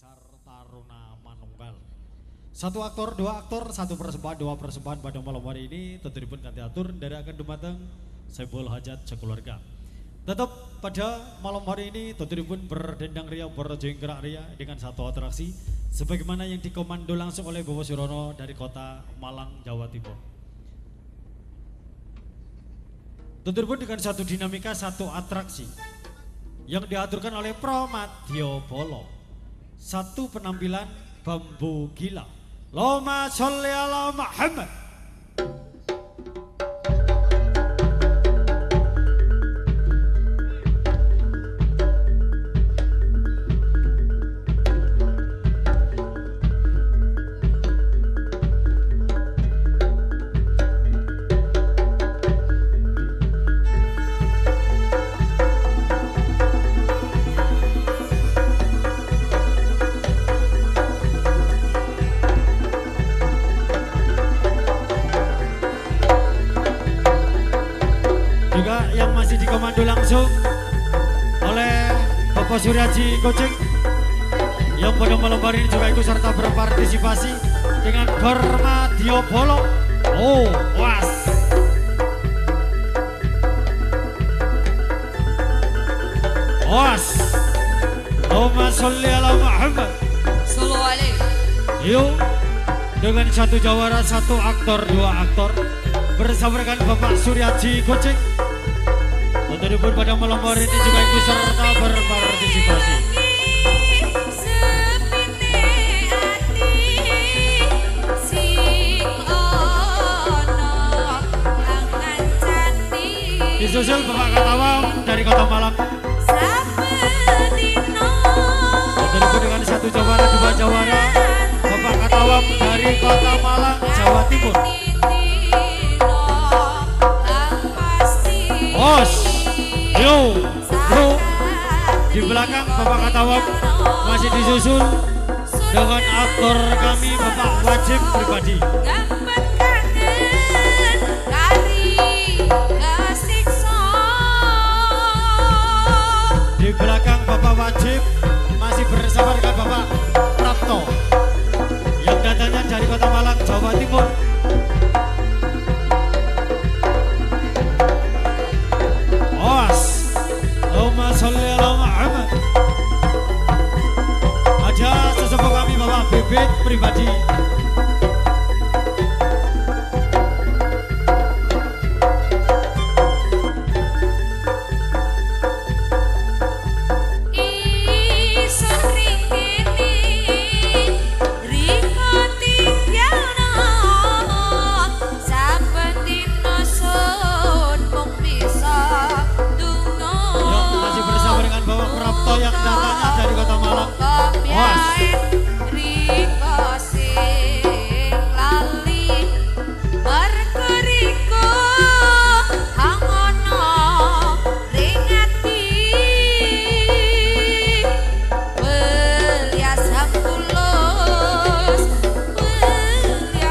besar Taruna Manunggal. Satu aktor, dua aktor, satu persembahan, dua persembahan pada malam hari ini tentu pun kanthi atur dari akan dumateng Saiful Hajat sekeluarga. Tetap pada malam hari ini tentu pun berdendang ria, berjengkrak ria dengan satu atraksi sebagaimana yang dikomando langsung oleh Bowo Surono dari kota Malang, Jawa Timur. Tentu pun dengan satu dinamika, satu atraksi yang diaturkan oleh Promadyo Bolo. Satu penampilan bambu gila. Allahumma sholli ala Muhammad. Juga yang masih dikomando langsung oleh Bapak Suryaji Goceng yang pada malam hari ini juga ikut serta berpartisipasi dengan Promadyo Bolo. Oh, was. Was. Allahumma sholli ala Muhammad. Sallallahu alaihi. Yuk, dengan satu jawara, satu aktor, dua aktor bersama dengan Bapak Suryaji Goceng. Tentu pada malam hari ini juga ikut serta berpartisipasi. Disusul Bapak Katawam dari Kota Malang. Tentu dengan satu jawara, dua jawara Bapak Katawam dari Kota Malang, Jawa Timur. Bos, yo, bro, di belakang Bapak Katawam masih disusul dengan aktor kami Bapak Wajib Pribadi. Di belakang Bapak Wajib masih bersama dengan Bapak Prapto yang datangnya dari Kota Malang, Jawa Timur. Allahumma sholli ala Muhammad. Ada sesepuh kami Bapak Bibit Pribadi. Yang datangnya dari Kota Malang. Was.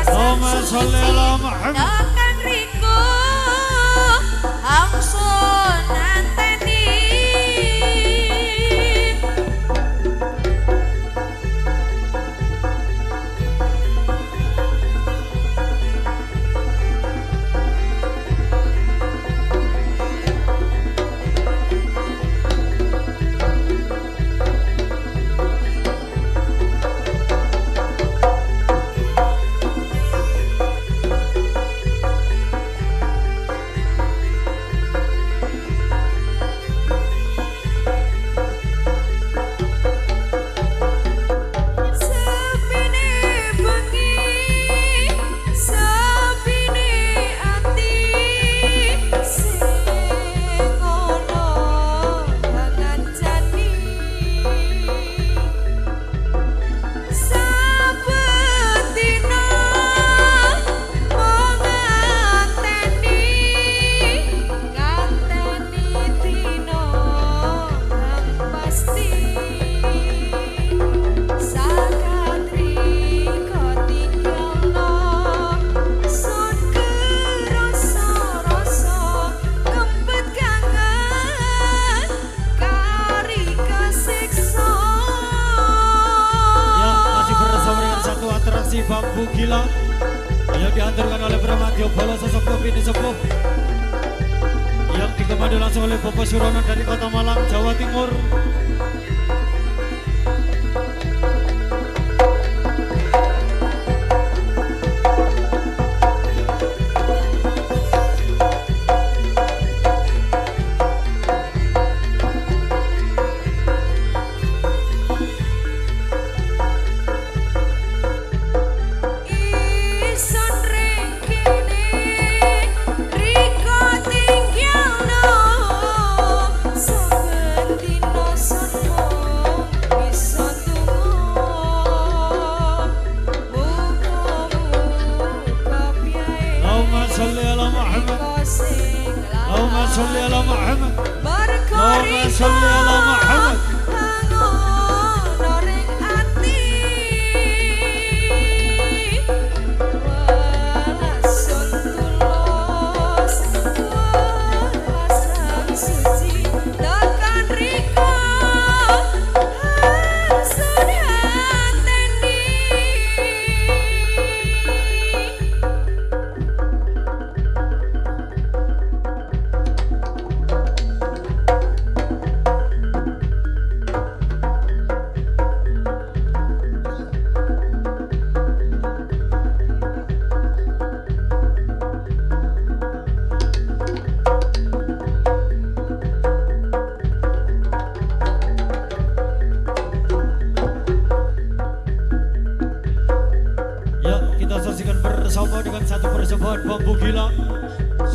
Allahumma sholli ala Muhammad. Bambu Gila yang diantarkan oleh Bramantio Bolo sesepuh bini sepuh yang digemadi langsung oleh Bapak Surono dari Kota Malang, Jawa Timur. Bersama dengan satu persembahan Bambu Gila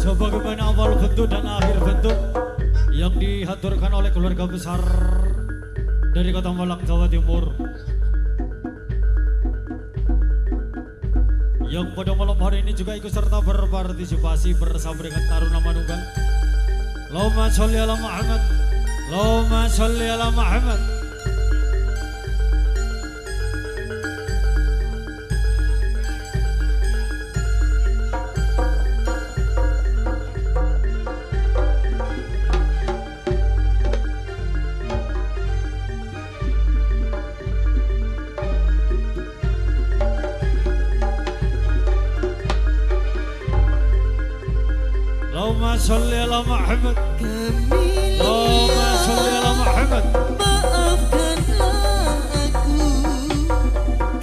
sebagaimana awal bentuk dan akhir bentuk yang dihaturkan oleh keluarga besar dari Kota Malang, Jawa Timur, yang pada malam hari ini juga ikut serta berpartisipasi bersama dengan Taruna Manunggal. Allahumma sholli ala Muhammad, Allahumma sholli ala Muhammad. Allahumma sholli ala Muhammad, Allahumma sholli ala Muhammad. Maafkanlah aku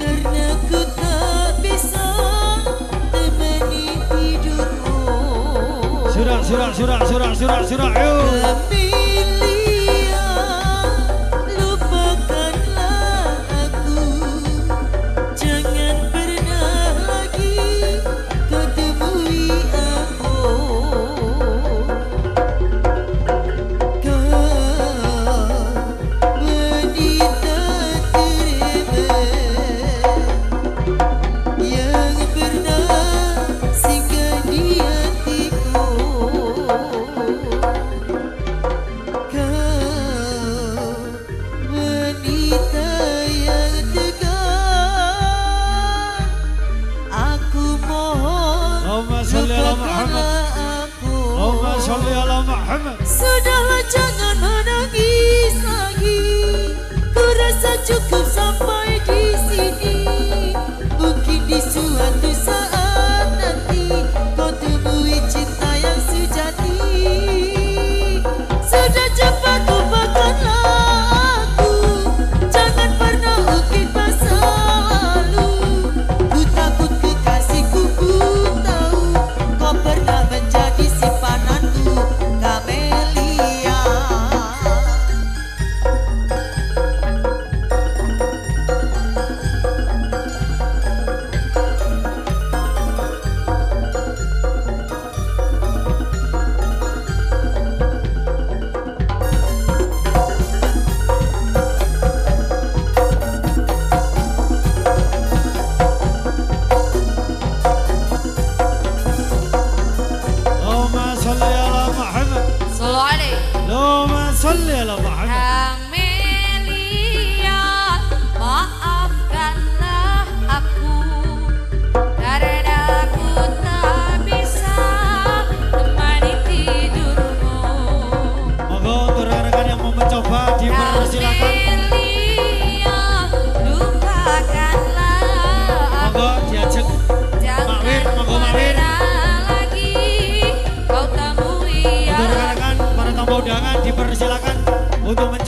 karena ku tak bisa temani hidupmu. Surah, yuk. Kamilia, lupakanlah aku, jangan pernah lagi kau temui aku. Sudahlah, jangan menangis lagi. Ku rasa cukup sampai di sini. Mungkin di suatu saat nanti kau temui cinta yang sejati. Sudah cepat lupakanlah aku, jangan pernah ungkit masa lalu. Ku takut kekasihku pun tahu kau pernah menjadi simpananku. Kamelia.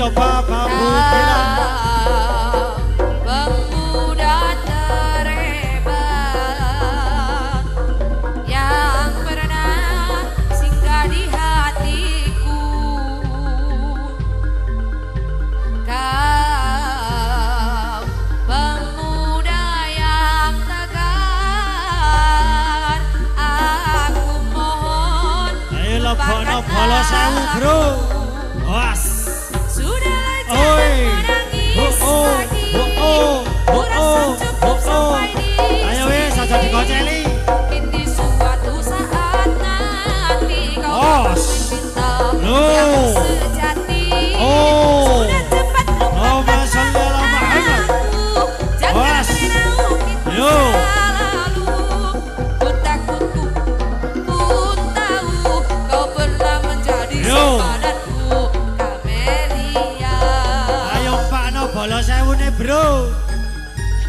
coba bambu gila. Pemuda terhebat yang pernah singgah di hatiku. Kau pemuda yang tegar, aku mohon Ayo lebono bola sewu bro. Was. Sudahlah Oi. jangan menangis lagi. Kurasa cukup sampai di Ayo wes aja dikoceli. Mungkin di suatu saat nanti kau Os. akan mencinta Loh. yang sejati. Oh. Sudah cepat Allahumma lupakan sholli ala Muhammad. aku. Jangan Os. menangis Yo. masa lalu. Pun takutku pun tahu kau pernah menjadi Yo. simpadanku, Kamelia. Ayo pakno bola sewune bro.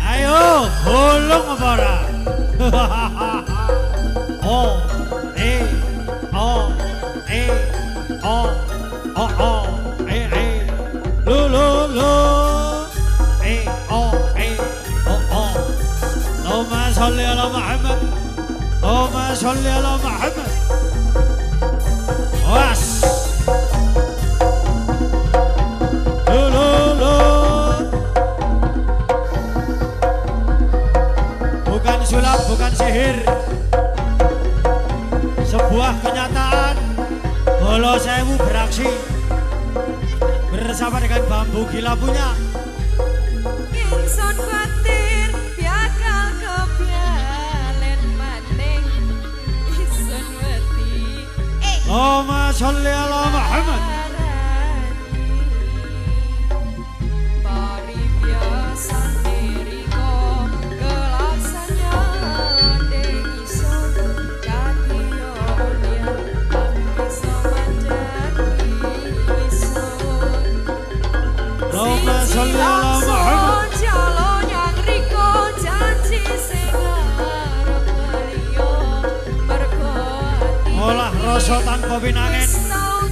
Ayo bolong apa ora? Oh, eh, oh, eh, oh, oh, oh, eh, lu, eh, oh, oh, oh. Allahumma sholli ala Muhammad. Allahumma sholli ala Muhammad. Was. Lu. Bukan sulap, bukan sihir. Sebuah kenyataan. Bolo Sewu beraksi bersama dengan bambu gila punya. Ingsun kuatir bakal kepialen maning. Ingsun wedi Allahumma sholli ala Muhammad. paribiasan diriko gelaksanya deng ingsun kadya mulia bisa mandani ingsun. Allahumma sholli ala Muhammad. Jalo nyang riko janji sing arep beliau mergo ati Olah rasa tanpa pinangen. wis tau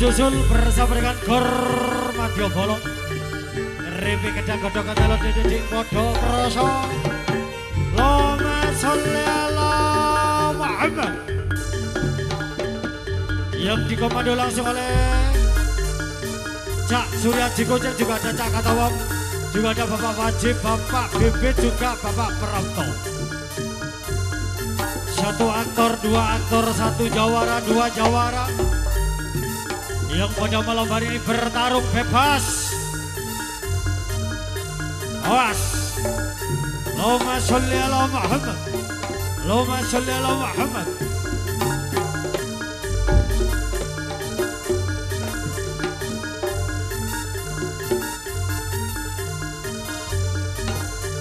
disusul bersama dengan Gor Madya Bolong. Repi kedang godhong kalon didik padha krasa. Allahumma sholli ala Muhammad. Yang dikomando langsung oleh Cak Surya Jikocek, juga ada Cak Katawam, juga ada Bapak Wajib, Bapak Bibit, juga Bapak Prapto. Satu aktor, dua aktor, satu jawara, dua jawara yang pada malam hari ini bertarung bebas. Awas. Allahumma sholli ala Muhammad. Allahumma sholli ala Muhammad.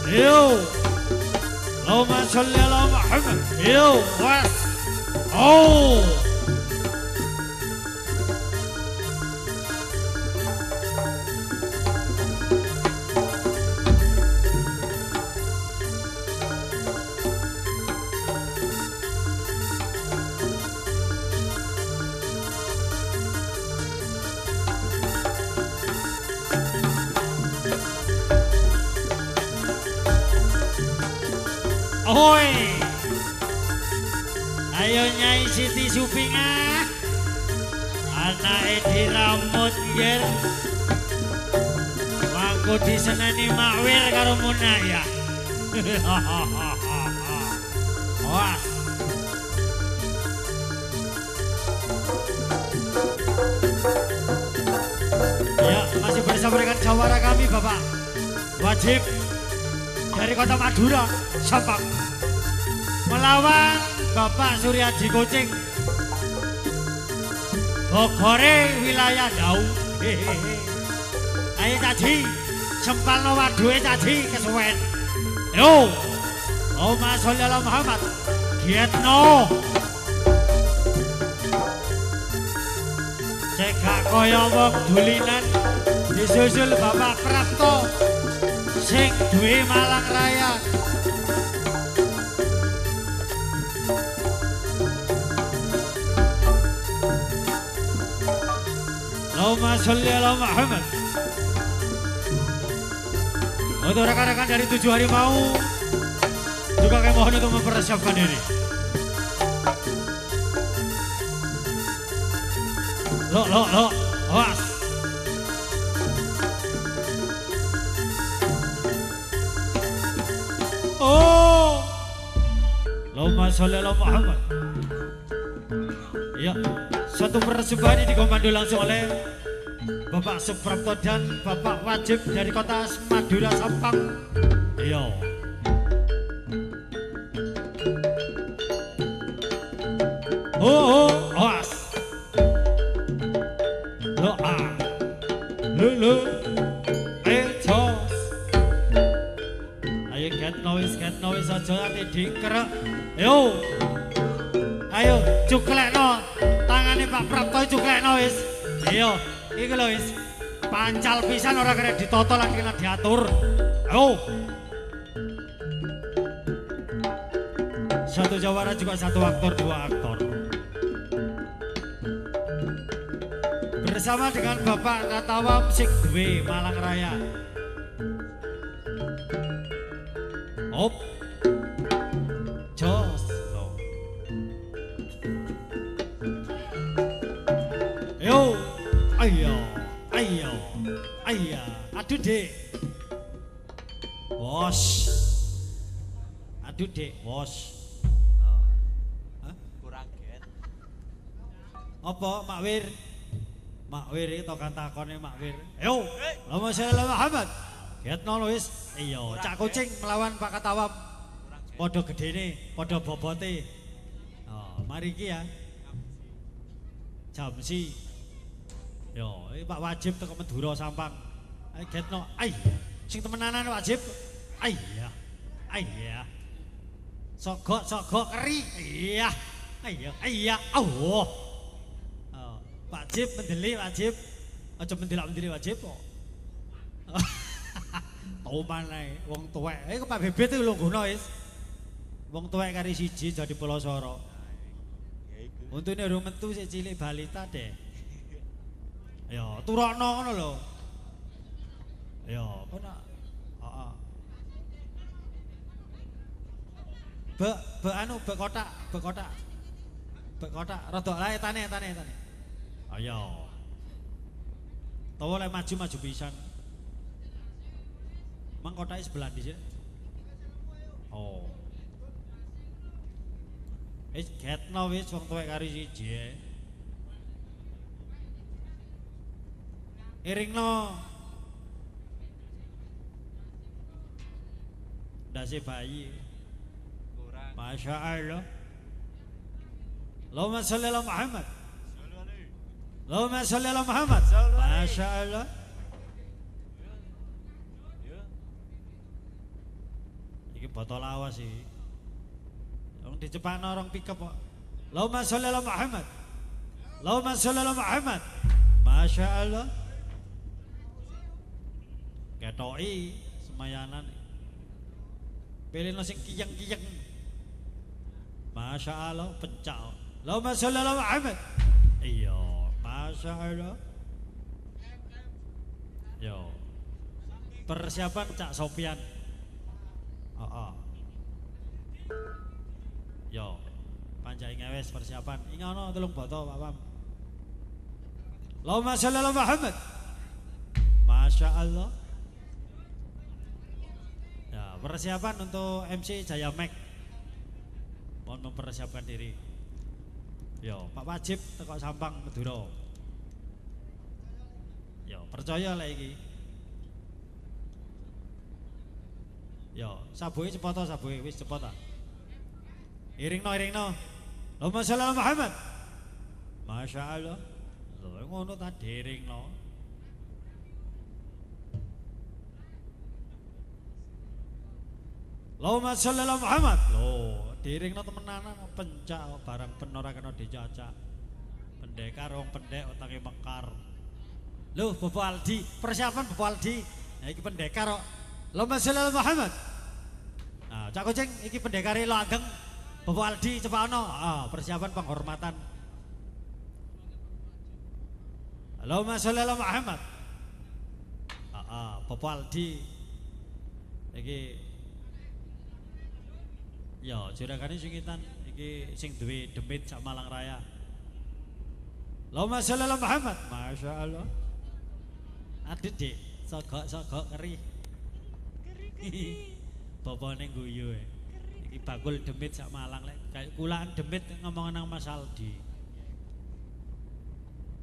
Yo, Allahumma sholli ala Muhammad. Yo, was. Oh. Ahoy, ayo Nyai Siti Supinga, anak di rambut yer, mangku diseneni Makwir karo Munaya. Awas. Ya, masih bersama dengan jawara kami Bapak Wajib dari Kota Madura, Sampang, melawan Bapak Surya Jikocek, Bogore wilayah Dau. Ayo caci, sempalno waduhe caci kesuwen. Yo, Allahumma sholli ala Muhammad. Giatno, cekak kaya wong dulinan, disusul Bapak Prapto sing duwe Malang Raya. Allahumma sholli ala Muhammad. Untuk rekan-rekan dari 7 harimau juga kami mohon untuk mempersiapkan diri. Lo, awas. Oh, Allahumma sholli ala Muhammad. Ya, satu persembahan ini dikomando langsung oleh Bapak Suprapto dan Bapak Wajib dari Kota Madura Sampang. Iya. Oh, awas. Lo jos. Ayo get noise aja ati dikerek. Yo. Ayo cuklekno tangane Pak Prapto cuklekno wis. Iya, iki lho wis. Pancal pisan ora kena ditoto lagi kena diatur. Ayo. Satu jawara juga satu aktor, dua aktor. Bersama dengan Bapak Katawam sing duwe Malang Raya. Op. Jos. Yo, ayo, aduh dek, wos, Kurang get. Apa Makwir itu kan takonnya Makwir. Yo, Allahumma sholli ala Muhammad. Getno lo wis, iya, Cak Kucing melawan Pak Katawam, podo gedene, podo bobote. Oh, mari ki ya, Jamsi. Yo, Pak Wajib teko Madura Sampang. Ayo getno. Sing temenanan Wajib. Iya. Sogok keri. Iya. Allah. Oh, Wajib mendeli Wajib. Aja mendelak-mendeli Wajib kok. Tau maneh wong tuwek. Kok Pak Bebet iki lho ngono wis. Wong tuwek kari siji jadi Pulau Soro. Untune urung metu sik cilik balita deh. Ya, turokno ngono lho. Ya, kok nak heeh. Anu, be kotak. Be kotak, rada lae tane. Ayo. Tawa lek maju pisan. Mang kotake sebelah di sini. Oh. Wis getno wis wong tuwek kari siji. Iringno. Dasi bayi. Kurang. Masya Allah. Allahumma sholli ala Muhammad. Allahumma sholli ala Muhammad. Masya Allah. Ya. Iki botol awas sih. Wong dicepakno orang pickup kok. Allahumma sholli ala Muhammad. Allahumma sholli ala Muhammad. Masya Allah. Ketoki semayanan. Pilih sing kiyeng-kiyeng. Masya Allah pencak. Allahumma sholli ala Muhammad. Iya, Masya Allah. Yo. Persiapan Cak Sopian. Yo. Panjai ngewes persiapan. Ingono telung boto Pak Pam. Allahumma sholli ala Muhammad. Masya Allah. Ya, persiapan untuk MC Jaya Mac. Mohon mempersiapkan diri. Yo, Pak Wajib teko Sampang Madura. Yo, percaya lah iki. Yo, sabuhe cepata sabuhe wis cepot ta. Iringno. Allahumma sholli ala Muhammad. Masya Allah. Lho ngono ta diringno. Allahumma sholli ala Muhammad. Loh, diringno temenanan pencak barang penora kena dicacak. Pendekar wong pendek otange mekar. Loh, Bobo Aldi, persiapan Bobo Aldi. Nah, iki pendekar kok. Allahumma sholli ala Muhammad. Nah, Cak Kucing iki pendekare lo ageng. Bobo Aldi cepakno. Persiapan penghormatan. Allahumma sholli ala Muhammad. Bobo Aldi. Iki ya, jurakane singitan iki sing duwe demit sak Malang Raya. Allahumma sholli ala Muhammad. Masya Allah. Adit Dik, sogok keri. Bapane guyu e. Iki bakul demit sak Malang lek kayak kulaan demit ngomong nang Mas Aldi.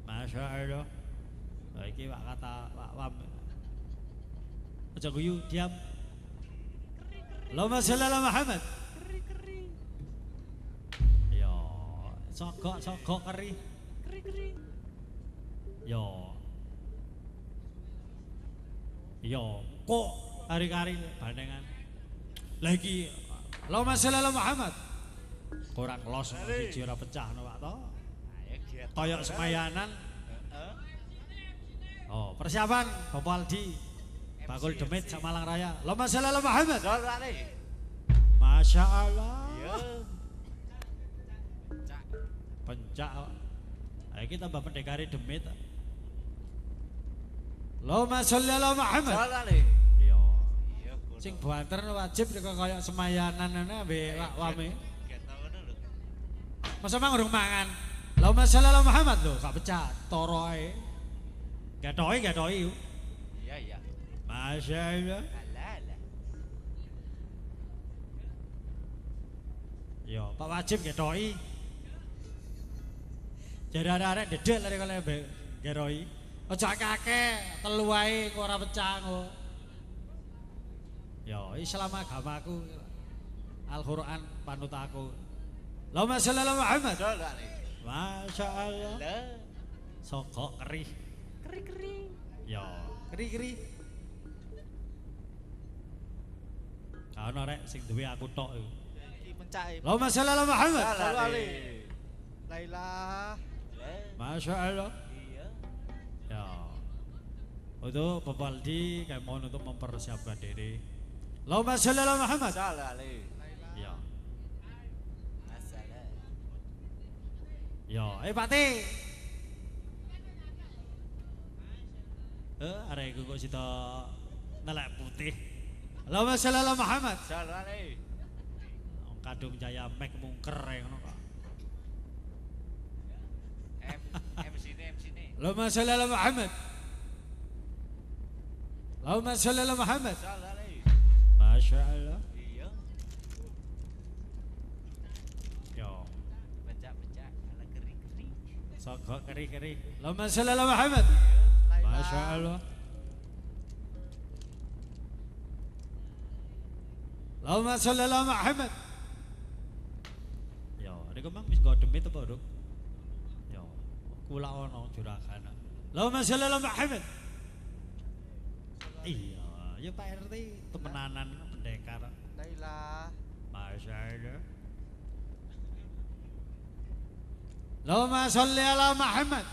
Masya Allah. Lah iki Pak kata Pak Wam. Aja guyu, diam. Allahumma sholli ala Muhammad. Sogok keri. Yo, kok kari-kari bandengan. Lagi Allahumma sholli ala Muhammad. Kurang los siji ora pecah no Pak to. Ayo giat. Koyok semayanan. Heeh. Oh, persiapan Bapak Aldi. Bakul demit sak Malang Raya. Allahumma sholli ala Muhammad. Sholli. Masya Allah. Yo. Pencak. Ayo kita tambah pendekari demit. Allahumma sholli ala Muhammad. Sholli. Iya. Iya, Sing banter wajib kaya semayanan ana mbek Pak Wame. Getno ngono lho. Masa mang urung mangan. Allahumma sholli ala Muhammad lho, gak pecah toro ae. Gatoki. Iya. Masya Allah. Alah. Yo, Pak Wajib gatoki. Jadi arek dedek lari kali geroi. Ojo akeh telu wae kok ora pecah kok. Yo, Islam agamaku. Al-Qur'an panut aku. Allahumma sholli ala Muhammad. Sholli. Masya Allah. Lah. Sogok keri. Keri. Yo, keri. Ana rek sing duwe aku tok iku. Iki pencake. Allahumma sholli ala Muhammad. Sholli. Laila. Masya Allah. Iya. Ya. Untuk Bapak Aldi kami mohon untuk mempersiapkan diri. Allahumma sholli ala Muhammad. Sholli. Ya. Assalam. Ya, Pak T. Arek kok sida nelek putih. Allahumma sholli ala Muhammad. Sallallahu alaihi. Wong Kadung Jaya mek mungker ngono kok. MC ini. Allahumma sholli ala Muhammad. Allahumma sholli ala Muhammad. Sallallahu alaihi. Masya Allah. Iya. Yo, Becak-becak ala keri-keri. sogok keri-keri. Allahumma sholli ala Muhammad. Masya Allah. Allahumma sholli ala Muhammad. Yo, niku mang wis nggo demit apa, Duk? Yo, kula ono juragan. Allahumma sholli ala Muhammad. Iya, ya Pak RT temenanan pendekar. Laila. Masya Allah. Allahumma sholli ala Muhammad.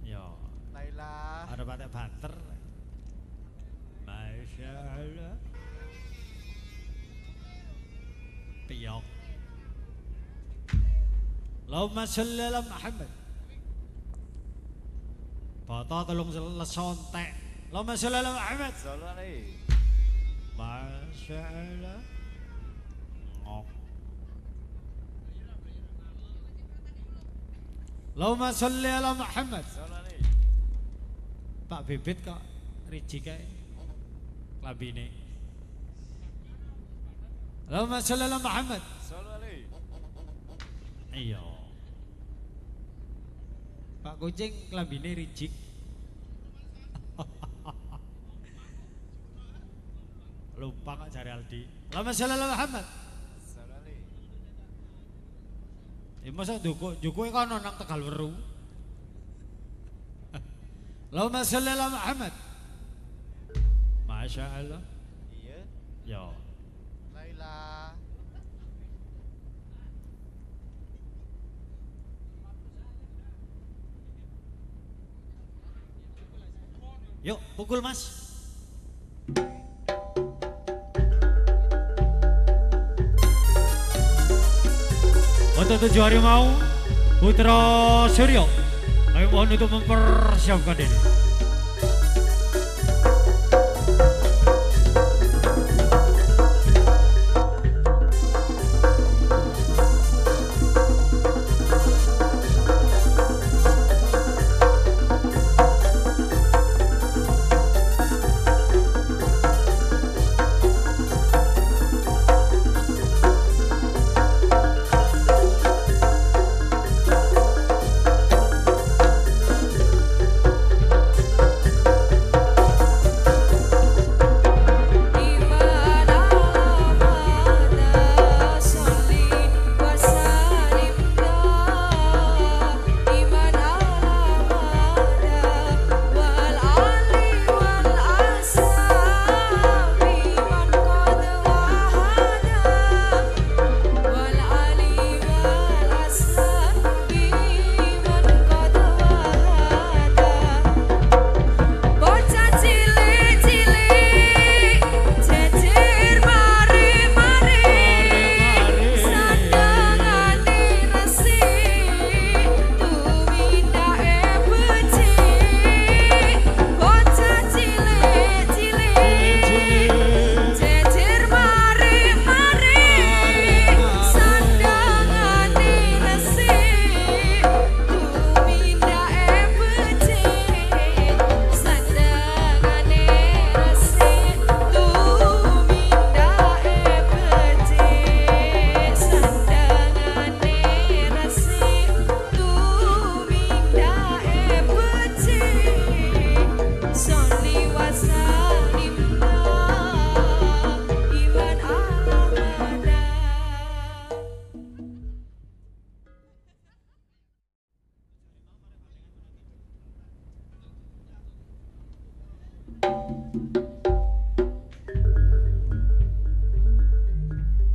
Yo, Laila. ada patek banter. Masya Allah. Piyok. Allahumma sholli ala Muhammad. Foto tolong lesontek. Allahumma sholli ala Muhammad. Sallallahu alaihi. Masya Allah. Ngok. Allahumma sholli ala Muhammad. Sallallahu alaihi. Pak Bibit kok riji kae lambine. Allahumma sholli ala Muhammad. Sallallahu alaihi. Iya. Pak Kucing lambine riji. Lupa kok cari Aldi. Allahumma sholli ala Muhammad. Sallallahu alaihi. Ya masa juku kono nang Tegalweru. Allahumma sholli ala Muhammad. Masya Allah. Iya. Yo. Laila. Yuk, pukul Mas. Untuk 7 harimau Putra Suryo, kami mohon untuk mempersiapkan diri.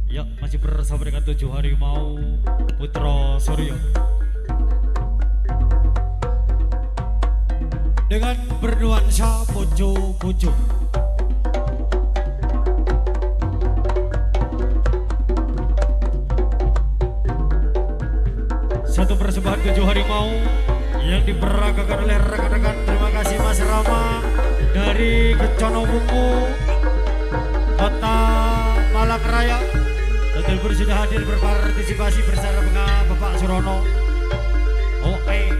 Ya, masih bersama dengan 7 harimau Putra Suryo. Dengan bernuansa pucu-pucu. Satu persembahan 7 harimau yang diperagakan oleh rekan-rekan. Terima kasih Mas asrama dari Keconowungu, Kota Malang Raya. Tentu sudah hadir berpartisipasi bersama dengan Bapak Surono. Oke.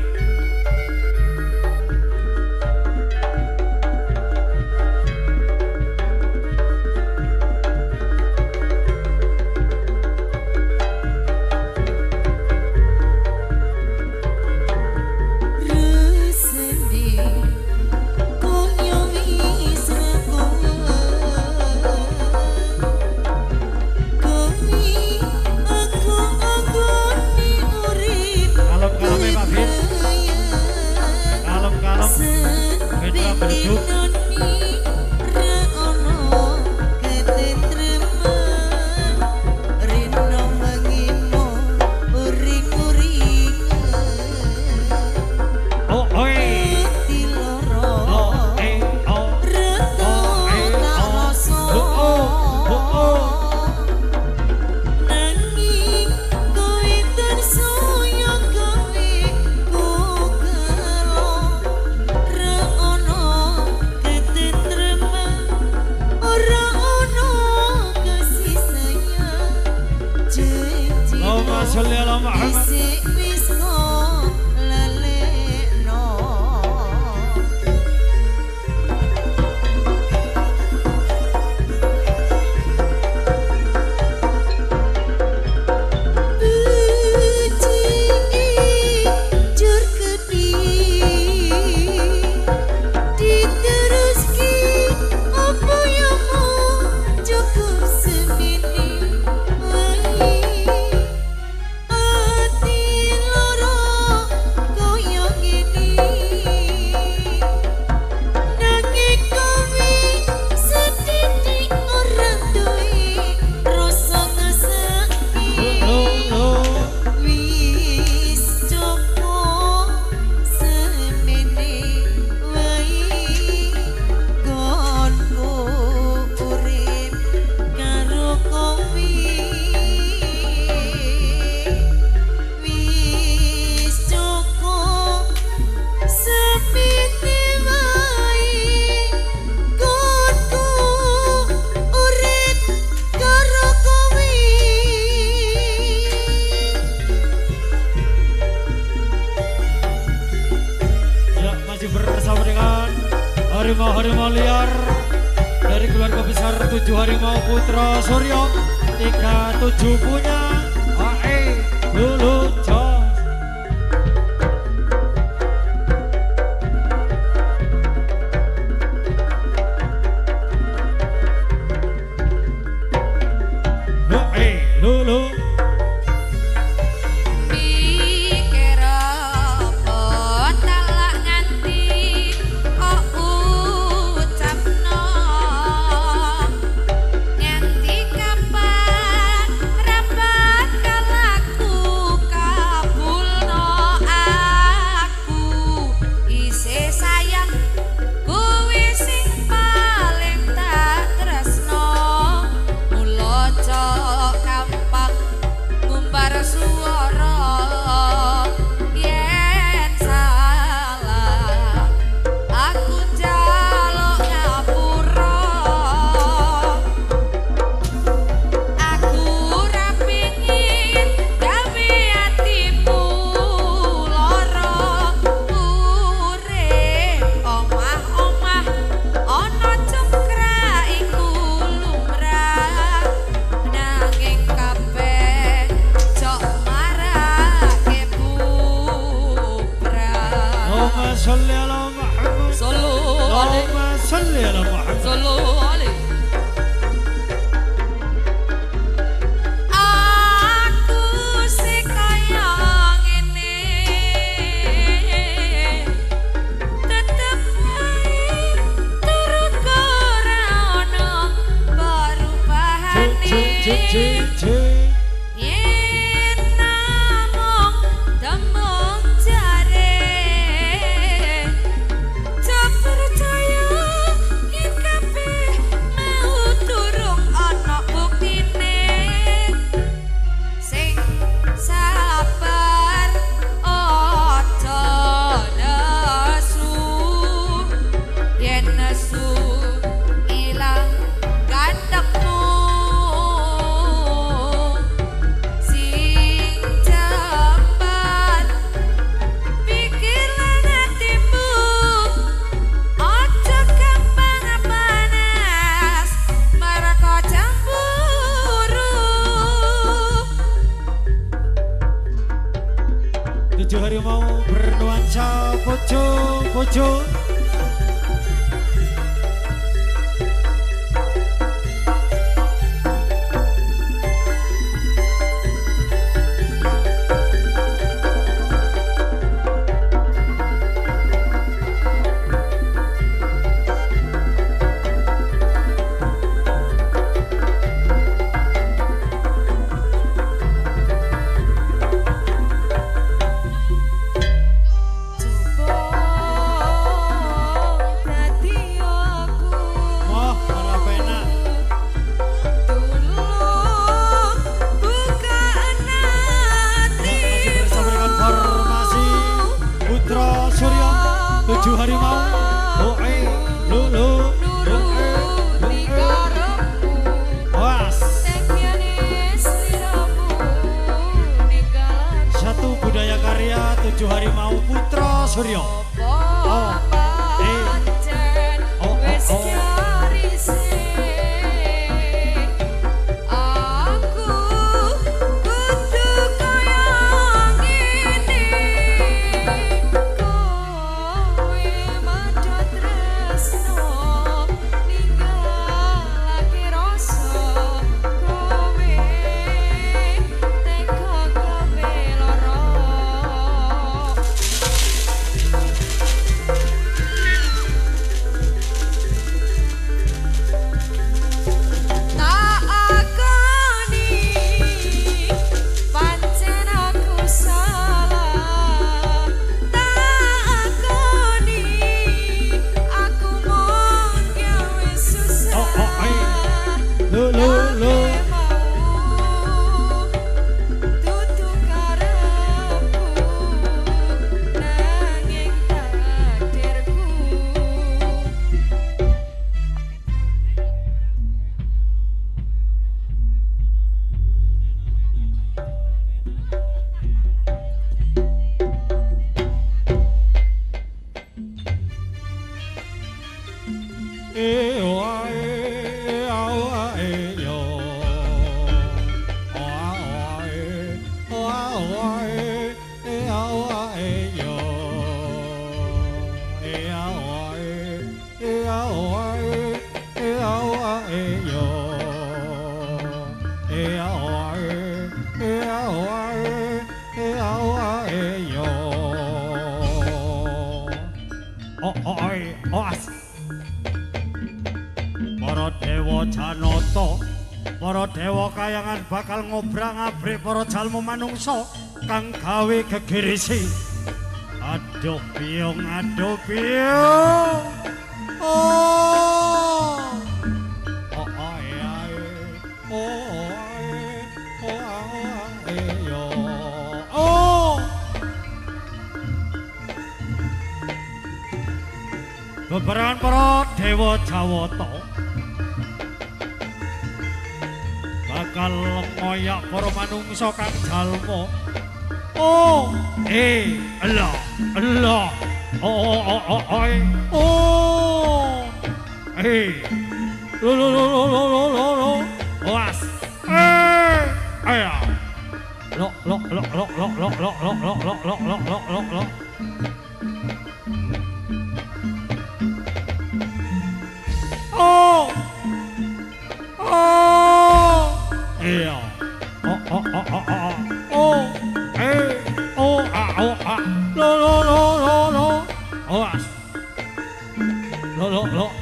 Harimau liar dari keluarga besar 7 Harimau Putra Suryo 37 punya AE Lulu Jos. Lulu Nanging kabeh cok Tujuh harimau bernuansa pocong-pocong. Tujuh harimau, lulu, was. Satu budaya karya tujuh harimau Putra Suryo. Para dewa Janata, para dewa kayangan bakal ngobrang-abrik para jalma manungsa kang gawe gegirisi. Aduh piung, aduh piung. Bebarengan para dewa Jawata bakal ngoyak para manungsa kang jalma. Allah. Was. Ayah. Lo. Iya. Lo. Was. Lo.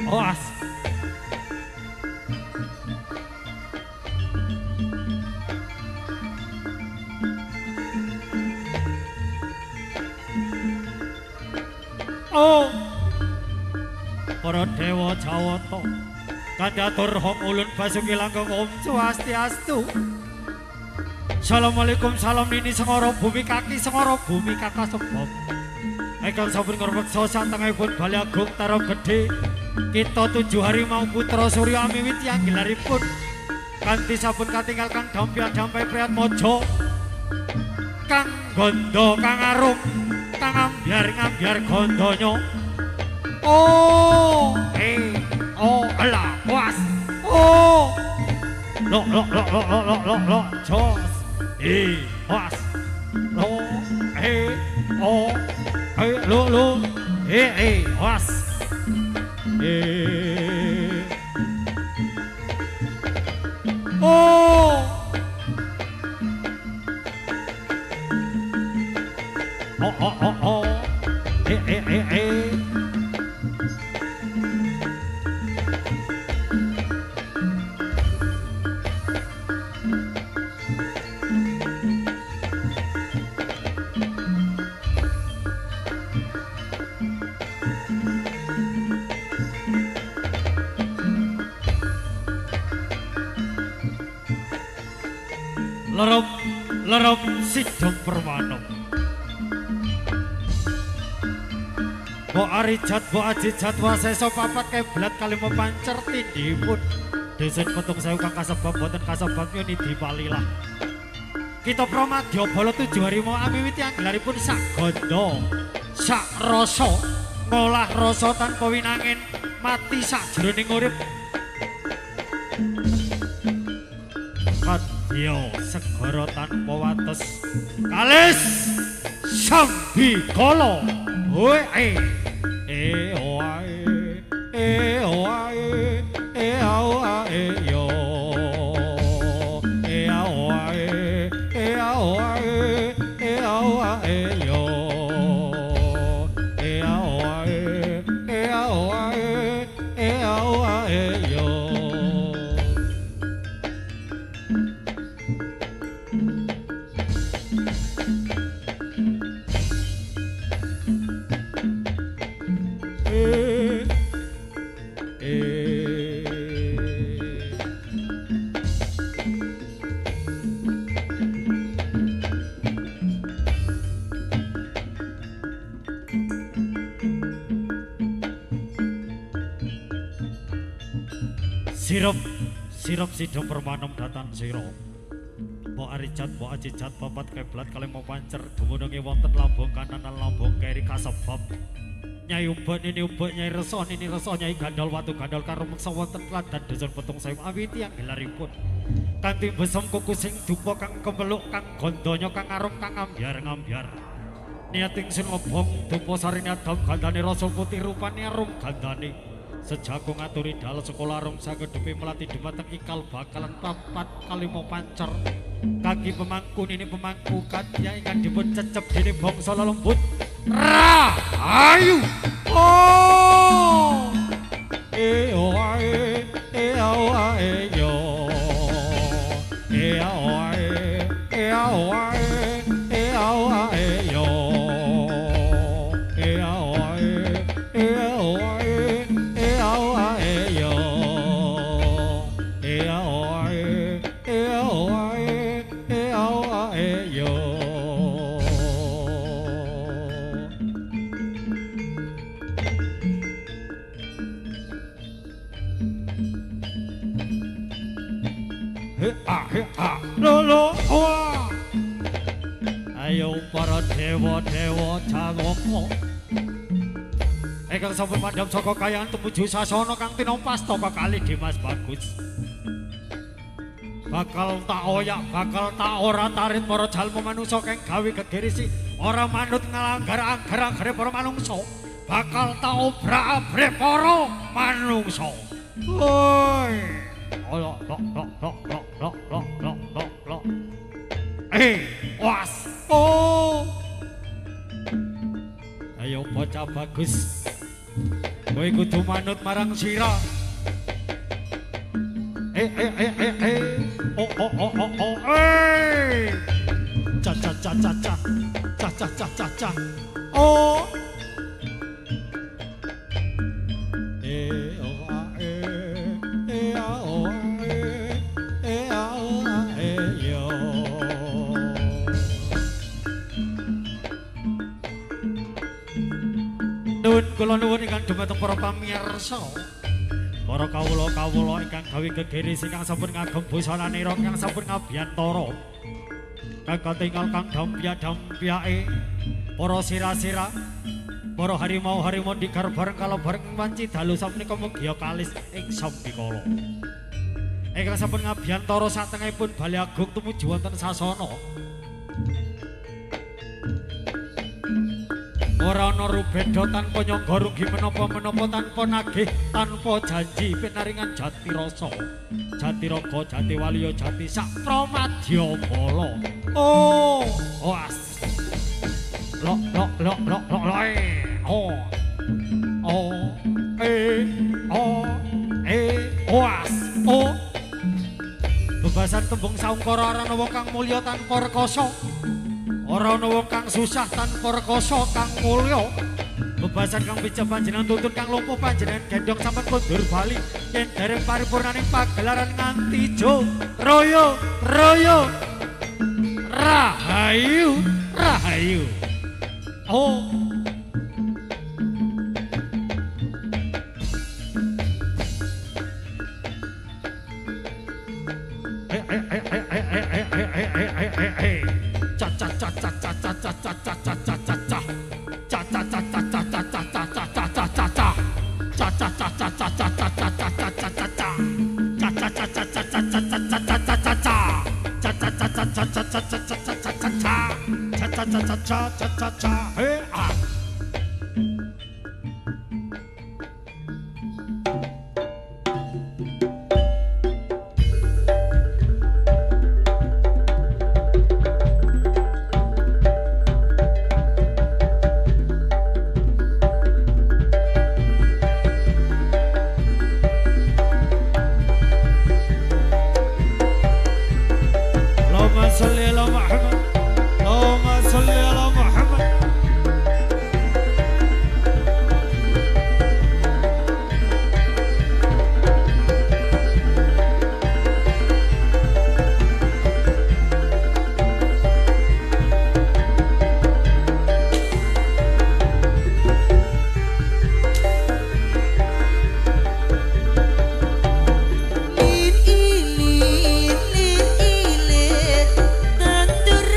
Was. Para dewa Jawata kandatur hong ulun basuki langgeng Om Swastiastu. Assalamualaikum salam nini sengoro bumi kaki sengoro bumi kakak sebab. Ingkang sampun ngrebeksa satengahipun Bali Agung Taro Gedhe kita tujuh harimau Putra Surya miwiti anggelaripun kanthi sampun katingal kang dampi-dampi priat mojo kang gondo kang arum kang ambyar gondonyo oh oh alah was oh lo jos was lo oh lo was oh lerep sidom permanom Bo arijat bo ajijat waseso papat keblat kali mepancer tindipun desain petung sewu kang kasebab boten kasebab nyuni dipalilah kita pramadya bala tujuh harimau amiwiti anggelaripun sak gondo sak rasa ngolah rasa tanpa winangin mati sak jroning urip kadya segara tanpa wates kalis sambi kala hoe oae oae oae yo oae oae oae yo oae oae oae yo Sirop sidom permanem datan sirop Bo arijat, bo ajijat, papat keblat kali mau pancer Dumunungi wonten lambung kanan dan lambung kiri kasebab Nyai ubek ini ubek, nyai reso ini reso Nyai gandol watu gandol karo meksa wonten teladan Dusun petung sayum awiti yang gelaripun Kanti besem kuku sing dupo kang kemeluk kang gondonyo kang arum kang ngambyar Niating sing obong dupo saring adom gandani rasa putih rupani arum gandani Sejago ngaturi dal sekolah rum sagedepi melatih dumateng ikal bakalan papat kali mau pancer kaki pemangku ini pemangku katya ingat dipun cecep dini bongso lelembut rahayu oh ae ae yo ae ae yo lolo wah ayo para dewa jaloko Kang sampun madham saka kayangan tumuju sasana kang tinampas toko kali Dimas Bagus bakal tak oyak bakal tak ora tarit para jalma manungsa kang gawe gegirisi ora manut nglanggar anggar-anggare para manungsa bakal tak obrak-abrik para manungsa woi lo was oh ayo bocah bagus kowe kudu manut marang sira oh ca oh kula nuwun ingkang dhumateng para pamirsa Para kawula-kawula ingkang gawe gegiri ingkang sampun ngagem busananira ingkang sampun ngabiyantara. Kang katingal kang dampya-dampyake para sira-sira, para harimau-harimau digar bareng kala bareng wanci dalu sapunika mugi kalis ing sambikala. Ingkang sampun ngabiyantara satengahipun Bali Agung tumuju wonten sasana. Ora ana rubeda tanpa nyangga rugi menapa-menapa tanpa nagih tanpa janji pinaringan jati rasa jati raga jati waliya jati sak pramadya bala oh oas lok oh oas oh bebasan tembung saungkara ora ana wong kang mulya tanpa rekoso. Ora ana wong kang susah tanpa rekoso kang mulya. Bebasan kang bijak panjenengan tuntun kang lumpuh panjenengan gendong sampun kondur bali yen dereng paripurnaning pagelaran nganti jo royo rahayu oh Tandur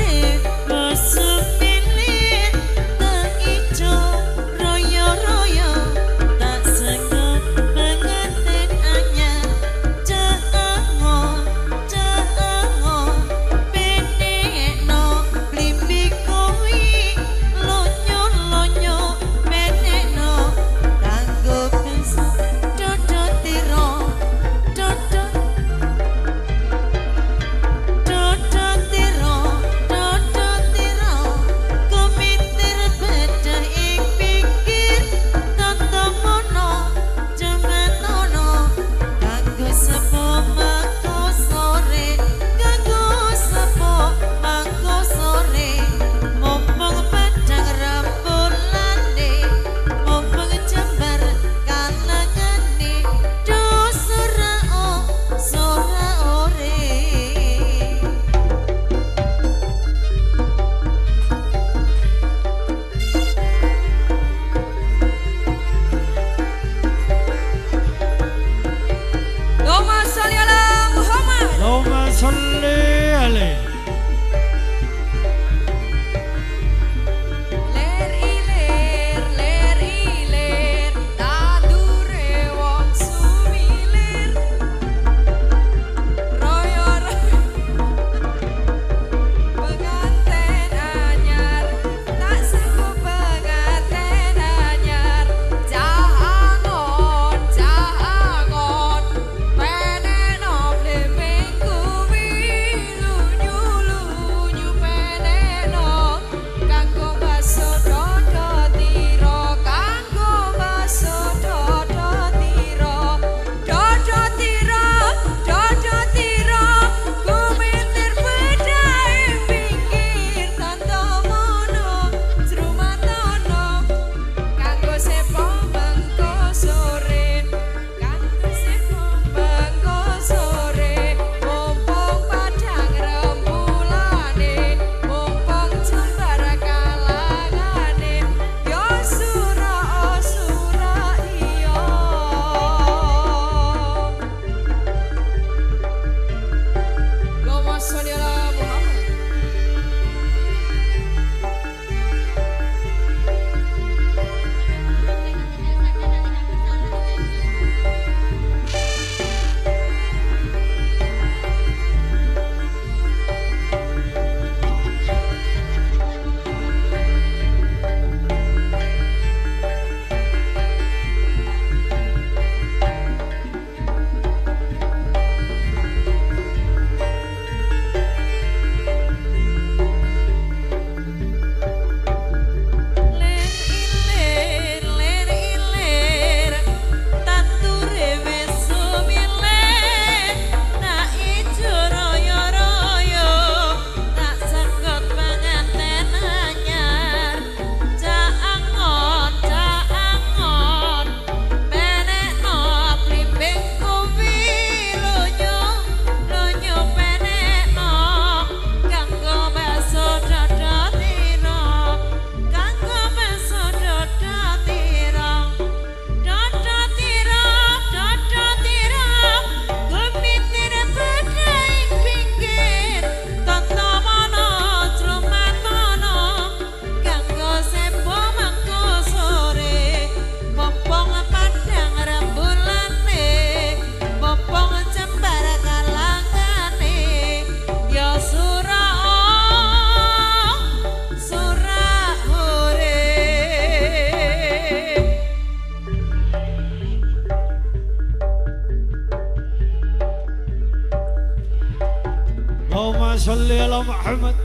Allahumma sholli ala Muhammad.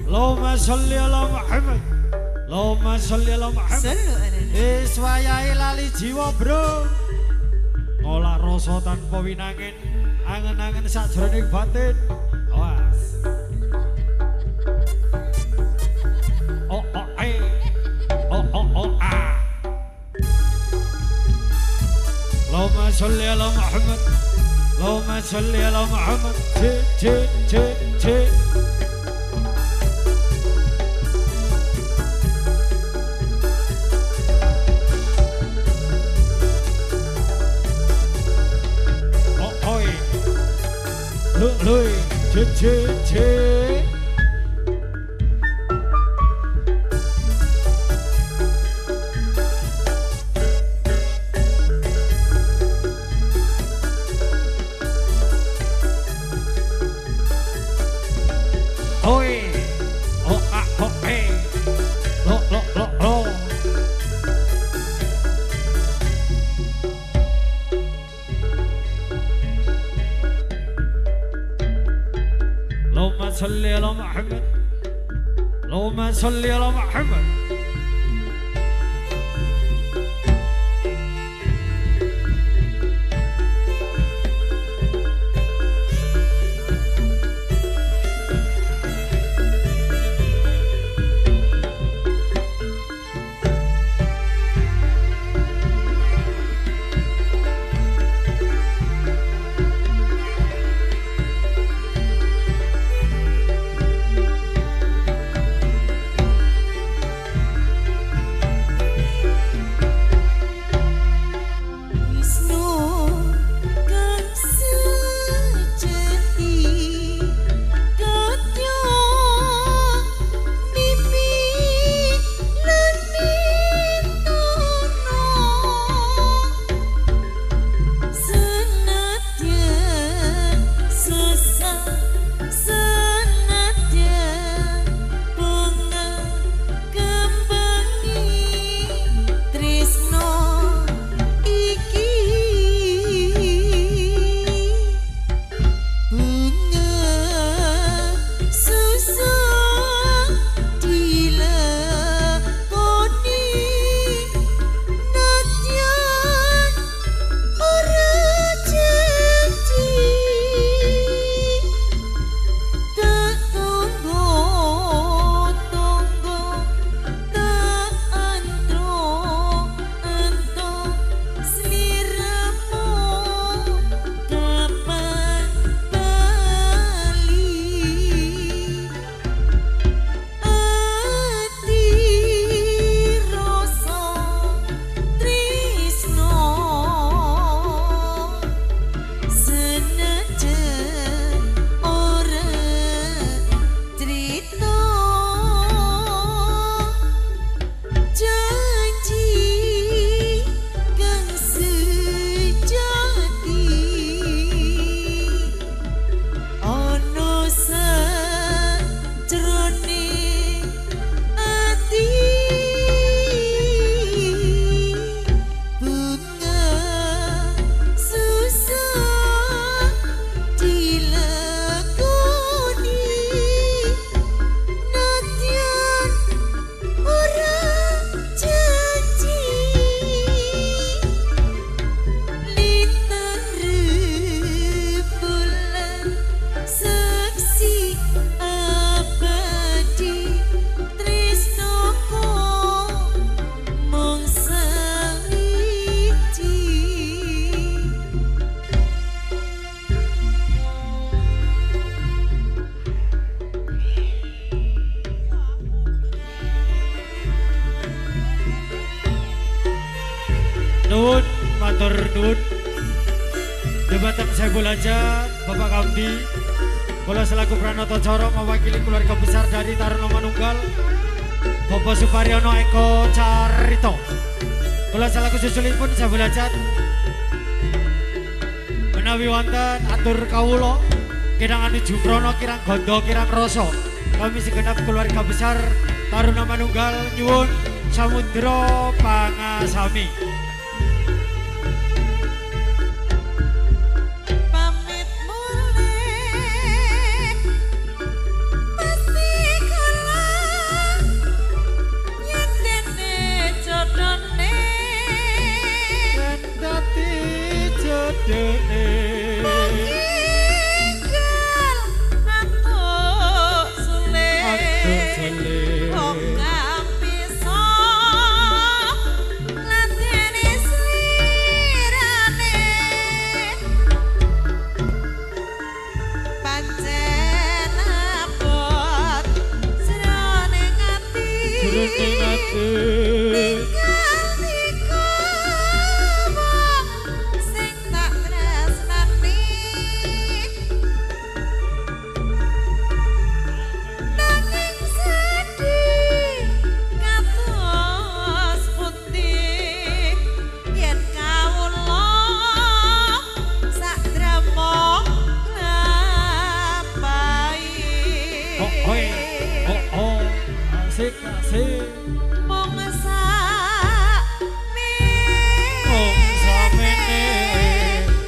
Allahumma sholli ala Muhammad. Allahumma sholli ala Muhammad. Iswayai lali jiwa bro. Ngolah rasa tanpa winangin. Angen-angen sakjroning batin. Awas. Oh oh eh. Oh oh oh ah. Allahumma sholli ala Muhammad. Allahumma sholli ala Muhammad. C. Lui, C. Oi, oh ah oh eh, lo. اللهم صل على محمد. اللهم صل على محمد. Nun, matur nun. Dumateng Saiful Hajat, Bapak Kamdi. Kula selaku Pranoto Coro mewakili keluarga besar dari Taruna Manunggal, Bapak Suparyono Eko Carito. Kula selaku susulipun Saiful Hajat. Menawi wonten atur kawula kirang anu Jukrono, kirang Gondo, kirang Roso. Kami segenap keluarga besar Taruna Manunggal nyuwun samudra pangasami. ning ati asik asik mong samene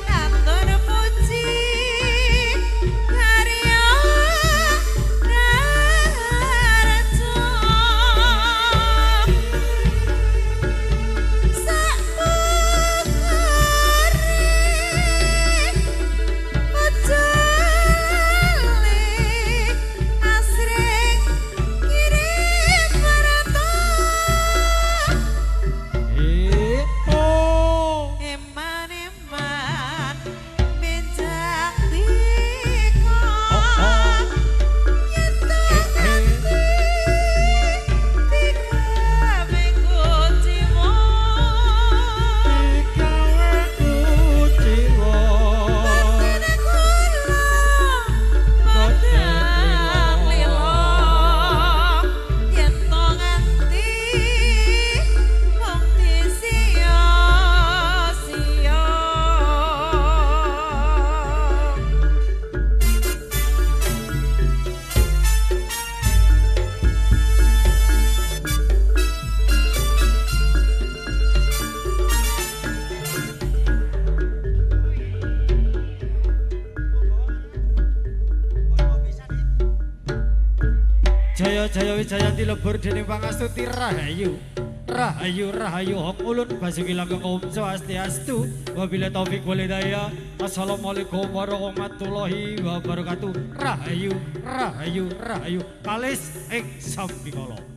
atur puji karya darjo Jaya Jaya Wijayanti lebur dening pangastuti rahayu rahayu rahayu hok ulun basuki langgeng om swastiastu wabila taufik walhidayah assalamualaikum warahmatullahi wabarakatuh rahayu rahayu rahayu kalis ing sambikala